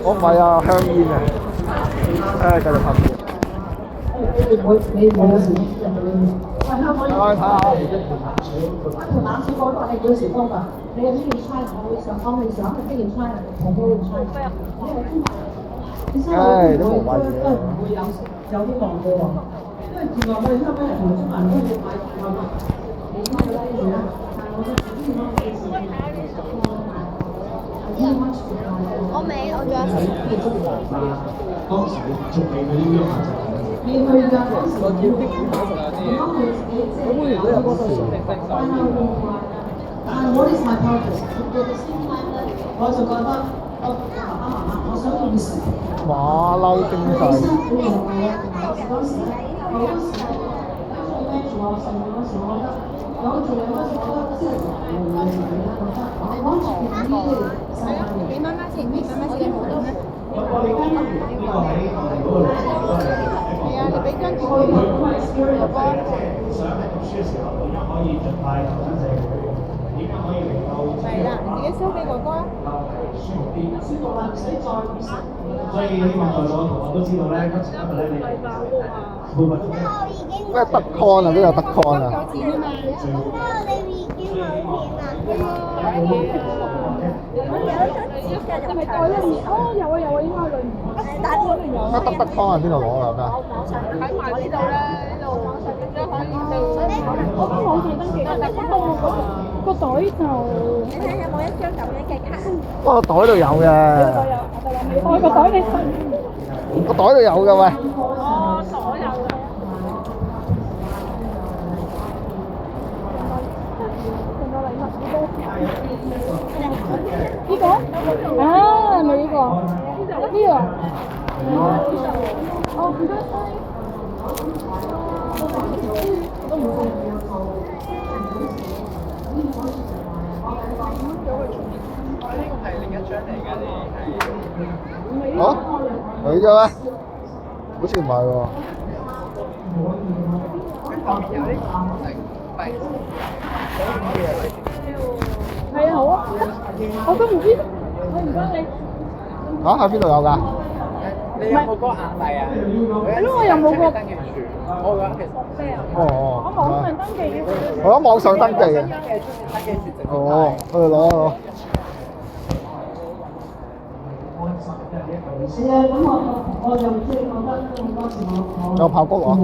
我唔係啊，香煙啊。繼續拍片。我睇下。同冷水嗰個係幾時幫㗎？你有啲要猜，我會想幫你想，即要猜，我都會猜。都冇買嘢。都唔會有啲望嘅喎，因為自我我哋香港人同中國人都要買自我嘛。你應該有啲嘢啦，但係我覺得自我嘅事情我未，我仲有食。當時仲未去呢個未去㗎，嗰時我見啲片嗰陣時，咁佢自己即係有嗰個What is my purpose？ 我就覺得我爸爸媽媽，我想要食。馬騮經濟。辛苦嘅我嗰時好多時候孭住我上面嗰時，我覺得有做嘢嗰時，我覺得即係無謂嘅啦，覺得我諗住呢啲世界嚟。你媽媽食唔食？媽媽食好多咩？我哋跟住呢個喺嗰度係啊，你俾張紙佢。想喺讀書嘅時候，點樣可以盡快投身社會？點樣可以令到係啦，自己燒俾哥哥啦。舒服啲？舒服啦，唔使再所以希望在座同學都知道咧，今時今日咧，你會揾到咩特 con 啊？呢個特 con 啊？有錢啊嘛。你已經好甜啦。係咪袋裏面？哦，有啊有啊，應該係裏面。打邊爐乜特 con 喺邊度攞㗎？喺埋呢度咧，呢度網上面都可以到。我都網上登記，但係個袋就你睇下有冇一張咁樣嘅卡？個袋度有嘅。我個袋你個袋度有嘅喂。哦，所有嘅。呢個啊，咪呢個呢個哦，唔該晒。都唔會。呢個係另一張嚟㗎，你係。哦，佢嘅咩？好似唔係喎。佢後面有呢個係係啊，好啊，我都唔知，唔該你。嚇喺邊度有㗎？你有冇嗰個硬幣啊？係咯，我又冇個。登記住，我嘅其實咩啊？哦我網上登記嘅。我喺網上登記嘅。登記住整。哦，去攞一攞。係啊，咁我就即係覺得咁多時我有爆谷啊！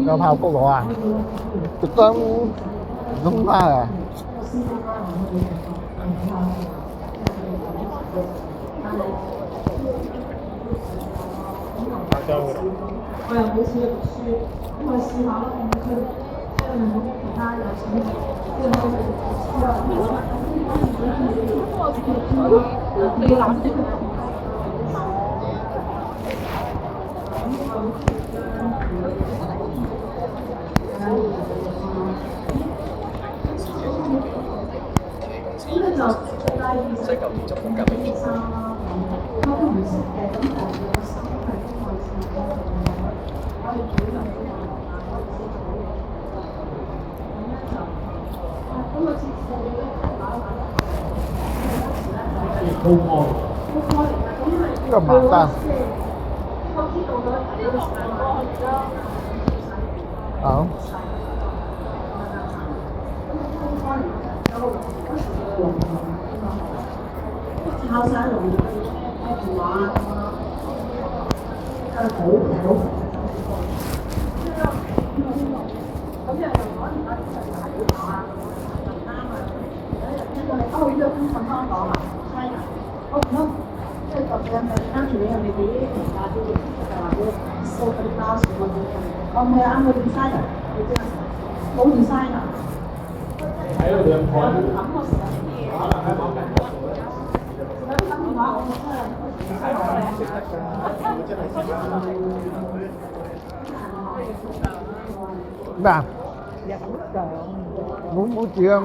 有爆谷攞啊！特登唔通拉啊！我又好少讀書，咁我試下咯，佢即係冇其他有錢，即係可以讀書啊。你諗住？咁就最大意思係舊建築風格嘅啲衫啦，都唔識嘅，咁但係個心係都愛似嘅，可以主動啲人咁我次次你咧打打高開嚟㗎，咁因為呢個麻單。我知道咗呢個係我而家好。抄晒龍開電話好好。咁又可以打電話就啱啊！因為歐約通訊香港啊，China，我唔通即係就算係跟住你係咪俾啲評價啲就話要收嗰啲包數嗰啲，我唔係啱個 designer，你知啦，冇 designer。喺度兩台。咩啊？冇獎。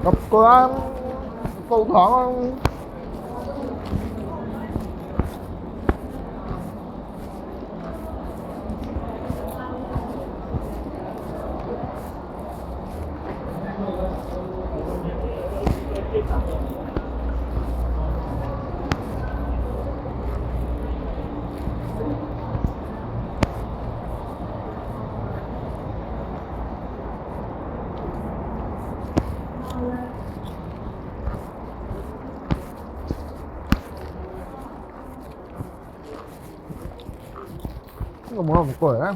入個啦，報堂啦。個冇咁貴啊。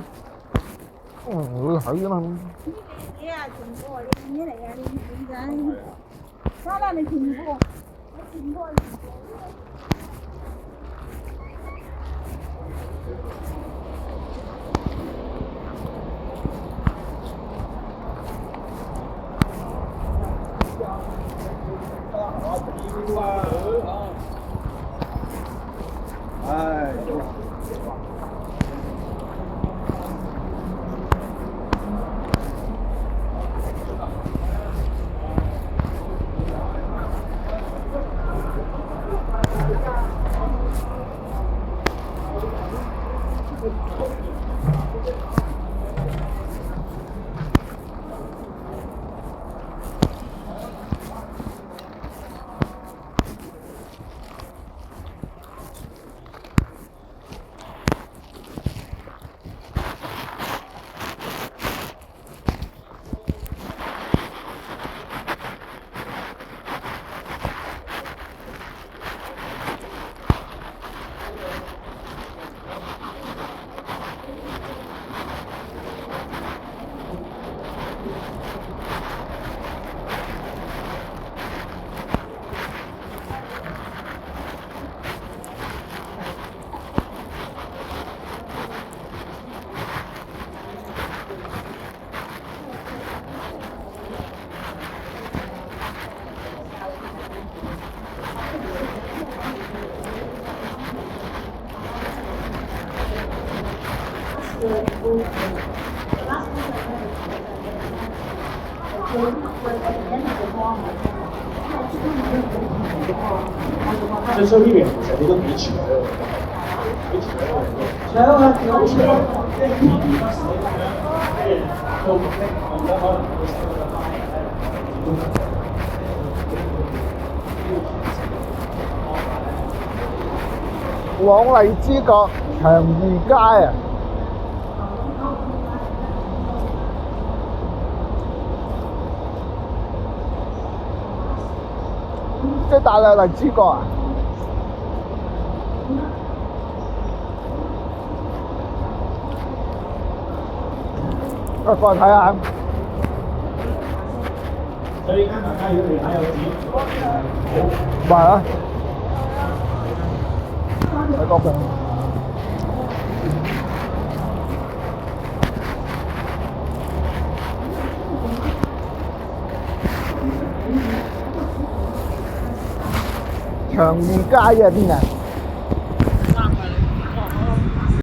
會睇啦。你啊，全部你咩嚟㗎？你點解？花啦，你全部，我全部。唉。这收一点，肯定都比起来了，比起来了。然后呢，有些往荔枝角長義街啊！即係大荔枝角啊！過嚟睇下。所以看大家有臉，還有紙。咪係啊！喺嗰邊。長義街啊邊啊？